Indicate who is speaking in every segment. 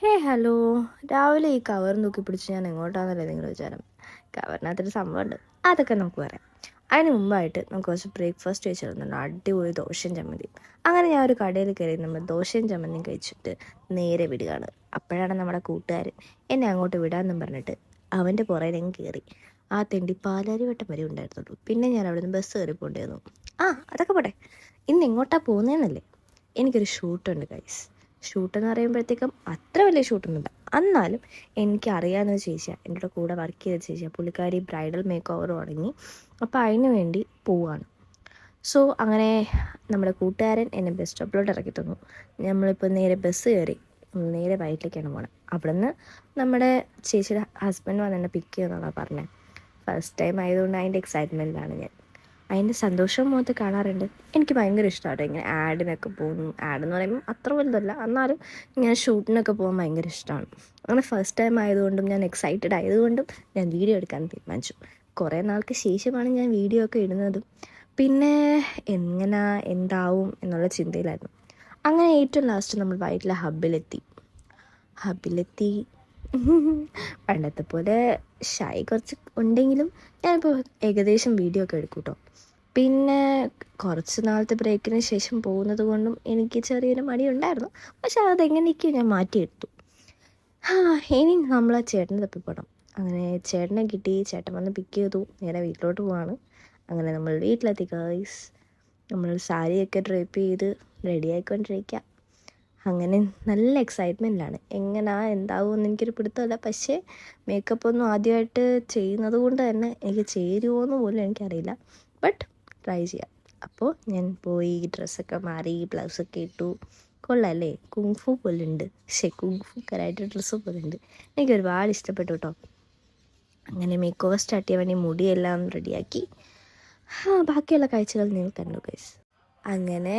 Speaker 1: Hello. രാവിലെ ഈ cover നോക്കി പിടിച്ച് ഞാൻ എങ്ങോട്ടാണെന്നല്ലേ നിങ്ങളുടെ വിചാരം. കവറിനകത്തൊരു സംഭവമുണ്ട്, അതൊക്കെ നമുക്ക് പറയാം. അതിന് മുമ്പായിട്ട് നമുക്ക് കുറച്ച് ബ്രേക്ക്ഫാസ്റ്റ് കഴിച്ചിരുന്നുണ്ട്, അടിപൊളി ദോശയും ചമ്മന്തി. അങ്ങനെ ഞാൻ ഒരു കടയിൽ കയറി നമ്മൾ ദോശയും ചമ്മന്തിയും കഴിച്ചിട്ട് നേരെ വിടുകയാണ്. അപ്പോഴാണ് നമ്മുടെ കൂട്ടുകാരൻ എന്നെ അങ്ങോട്ട് വിടാമെന്നും പറഞ്ഞിട്ട് അവൻ്റെ പുറകെ കയറി. ആ തെണ്ടി പാലാരിവട്ടം വരെ ഉണ്ടായിരുന്നുള്ളൂ. പിന്നെ ഞാൻ അവിടെ നിന്ന് ബസ് കയറി പോകേണ്ടി വന്നു. അതൊക്കെ പോട്ടെ, ഇന്ന് എങ്ങോട്ടാണ് പോകുന്നതെന്നല്ലേ. എനിക്കൊരു ഷൂട്ടുണ്ട് ഗൈസ്. ഷൂട്ടെന്ന് പറയുമ്പോഴത്തേക്കും അത്ര വലിയ ഷൂട്ടൊന്നുമില്ല, എന്നാലും എനിക്കറിയാവുന്ന ചേച്ചിയാണ്, എൻ്റെ കൂടെ വർക്ക് ചെയ്ത ചേച്ചിയാണ്. പുള്ളിക്കാരി ബ്രൈഡൽ മേക്ക് ഓവർ തുടങ്ങി, അപ്പോൾ അതിന് വേണ്ടി പോവാണ്. സോ അങ്ങനെ നമ്മുടെ കൂട്ടുകാരൻ എന്നെ ബസ് സ്റ്റോപ്പിലോട്ട് ഇറക്കി തന്നു. നമ്മളിപ്പോൾ നേരെ ബസ് കയറി നേരെ വയറ്റിലേക്കാണ് പോകണം. അവിടെ നിന്ന് നമ്മുടെ ചേച്ചിയുടെ ഹസ്ബൻഡ് വന്ന് എന്നെ പിക്ക് ചെയ്യുന്നതാണ് പറഞ്ഞത്. ഫസ്റ്റ് ടൈം ആയതുകൊണ്ട് അതിൻ്റെ എക്സൈറ്റ്മെൻറ്റിലാണ് ഞാൻ. അതിൻ്റെ സന്തോഷം മുഖത്ത് കാണാറുണ്ട്. എനിക്ക് ഭയങ്കര ഇഷ്ടമാണ് ഇങ്ങനെ ആഡിനൊക്കെ പോകുന്നു. ആഡെന്ന് പറയുമ്പോൾ അത്ര വലുതല്ല, എന്നാലും ഇങ്ങനെ ഷൂട്ടിനൊക്കെ പോകാൻ ഭയങ്കര ഇഷ്ടമാണ്. അങ്ങനെ ഫസ്റ്റ് ടൈം ആയതുകൊണ്ടും ഞാൻ എക്സൈറ്റഡ് ആയതുകൊണ്ടും ഞാൻ വീഡിയോ എടുക്കാൻ തീരുമാനിച്ചു. കുറേ നാൾക്ക് ശേഷമാണ് ഞാൻ വീഡിയോ ഒക്കെ ഇടുന്നതും. പിന്നെ എന്താവും എന്നുള്ള ചിന്തയിലായിരുന്നു. അങ്ങനെ ഏറ്റവും ലാസ്റ്റ് നമ്മൾ വൈറ്റിലെ ഹബ്ബിലെത്തി. പണ്ടത്തെ പോലെ ഷൈ കുറച്ച് ഉണ്ടെങ്കിലും ഞാനിപ്പോൾ ഏകദേശം വീഡിയോ ഒക്കെ എടുക്കും കേട്ടോ. പിന്നെ കുറച്ച് നാളത്തെ ബ്രേക്കിന് ശേഷം പോകുന്നത് കൊണ്ടും എനിക്ക് ചെറിയൊരു മടിയുണ്ടായിരുന്നു. പക്ഷെ അതെങ്ങനെയൊക്കെയോ ഞാൻ മാറ്റിയെടുത്തു. ഇനി നമ്മൾ ആ ചേട്ടനെ തപ്പിപ്പോണം. അങ്ങനെ ചേട്ടനെ കിട്ടി, ചേട്ടൻ വന്ന് പിക്ക് ചെയ്തു, നേരെ വീട്ടിലോട്ട് പോവാണ്. അങ്ങനെ നമ്മൾ വീട്ടിലെത്തി ഗൈസ്. നമ്മൾ സാരിയൊക്കെ ഡ്രൈപ്പ് ചെയ്ത് റെഡി ആയിക്കൊണ്ടിരിക്കുക. അങ്ങനെ നല്ല എക്സൈറ്റ്മെൻറ്റിലാണ്. എന്താവുമെന്ന് എനിക്കൊരു പിടുത്തമില്ല. പക്ഷേ മേക്കപ്പ് ഒന്നും ആദ്യമായിട്ട് ചെയ്യുന്നത് കൊണ്ട് തന്നെ എനിക്ക് ചേരുമോ എന്ന് പോലും എനിക്കറിയില്ല. ബട്ട് ട്രൈ ചെയ്യാം. അപ്പോൾ ഞാൻ പോയി ഡ്രസ്സൊക്കെ മാറി, ബ്ലൗസൊക്കെ ഇട്ടു. കൊള്ളാമല്ലേ, കുങ്ഫു പോലുണ്ട്. കുങ്ഫു കരാട്ടെ ഡ്രസ്സ് പോലുണ്ട്. എനിക്ക് ഒരുപാട് ഇഷ്ടപ്പെട്ടു കേട്ടോ. അങ്ങനെ മേക്ക് ഓവർ സ്റ്റാർട്ട് ചെയ്യാൻ വേണ്ടി മുടിയെല്ലാം റെഡിയാക്കി. ബാക്കിയുള്ള കാഴ്ചകൾ നിങ്ങൾ കണ്ടു ഗൈസ്. അങ്ങനെ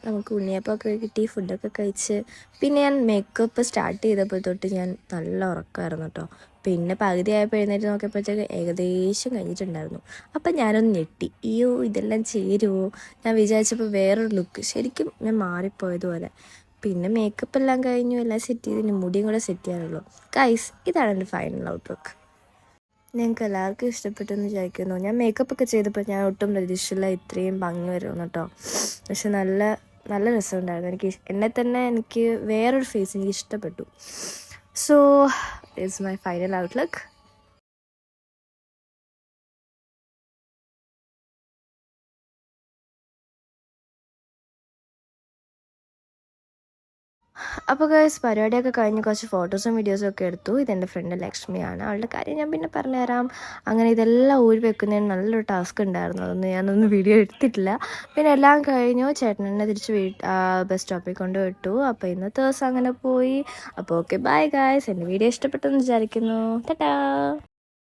Speaker 1: നമുക്ക് ഉണ്ണിയപ്പമൊക്കെ കിട്ടി, ഫുഡൊക്കെ കഴിച്ച്. പിന്നെ ഞാൻ മേക്കപ്പ് സ്റ്റാർട്ട് ചെയ്തപ്പോൾ തൊട്ട് ഞാൻ നല്ല ഉറക്കമായിരുന്നു കേട്ടോ. പിന്നെ പകുതി ആയപ്പോൾ എഴുന്നേറ്റ് നോക്കിയപ്പോഴത്തേക്ക് ഏകദേശം കഴിഞ്ഞിട്ടുണ്ടായിരുന്നു. അപ്പം ഞാനൊന്ന് ഞെട്ടി, അയ്യോ ഇതെല്ലാം ചേരുമോ. ഞാൻ വിചാരിച്ചപ്പോൾ വേറൊരു ലുക്ക്, ശരിക്കും ഞാൻ മാറിപ്പോയതുപോലെ. പിന്നെ മേക്കപ്പ് എല്ലാം കഴിഞ്ഞു, എല്ലാം സെറ്റ് ചെയ്തിന് മുടിയും കൂടെ സെറ്റ് ചെയ്യാനുള്ളൂ. ഗൈസ്, ഇതാണ് എൻ്റെ ഫൈനൽ ഔട്ട്ലുക്ക്. ഞങ്ങൾക്ക് എല്ലാവർക്കും ഇഷ്ടപ്പെട്ടെന്ന് വിചാരിക്കുന്നു. ഞാൻ മേക്കപ്പൊക്കെ ചെയ്തപ്പോൾ ഞാൻ ഒട്ടും പ്രതീക്ഷിച്ചില്ല ഇത്രയും ഭംഗി വരുമെന്ന് കേട്ടോ. പക്ഷെ നല്ല നല്ല രസമുണ്ടായിരുന്നു. എനിക്ക് വേറൊരു ഫേസ് എനിക്ക് ഇഷ്ടപ്പെട്ടു. So it's my final outlook. അപ്പോൾ ഗൈസ്, പരിപാടിയൊക്കെ കഴിഞ്ഞ് കുറച്ച് ഫോട്ടോസും വീഡിയോസും ഒക്കെ എടുത്തു. ഇതെൻ്റെ ഫ്രണ്ട് ലക്ഷ്മിയാണ്. അവളുടെ കാര്യം ഞാൻ പിന്നെ പറഞ്ഞുതരാം. അങ്ങനെ ഇതെല്ലാം ഊരി വെക്കുന്നതിന് നല്ലൊരു ടാസ്ക് ഉണ്ടായിരുന്നു. ഞാനൊന്നും വീഡിയോ എടുത്തിട്ടില്ല. പിന്നെ എല്ലാം കഴിഞ്ഞു. ചേട്ടനെന്നെ തിരിച്ച് ബസ് സ്റ്റോപ്പിൽ കൊണ്ട് വിട്ടു. അപ്പോൾ ഇന്നത്തെ ദിവസം അങ്ങനെ പോയി. അപ്പോൾ ഓക്കെ, ബൈ ഗൈസ്. എൻ്റെ വീഡിയോ ഇഷ്ടപ്പെട്ടെന്ന് വിചാരിക്കുന്നു. ടാറ്റാ.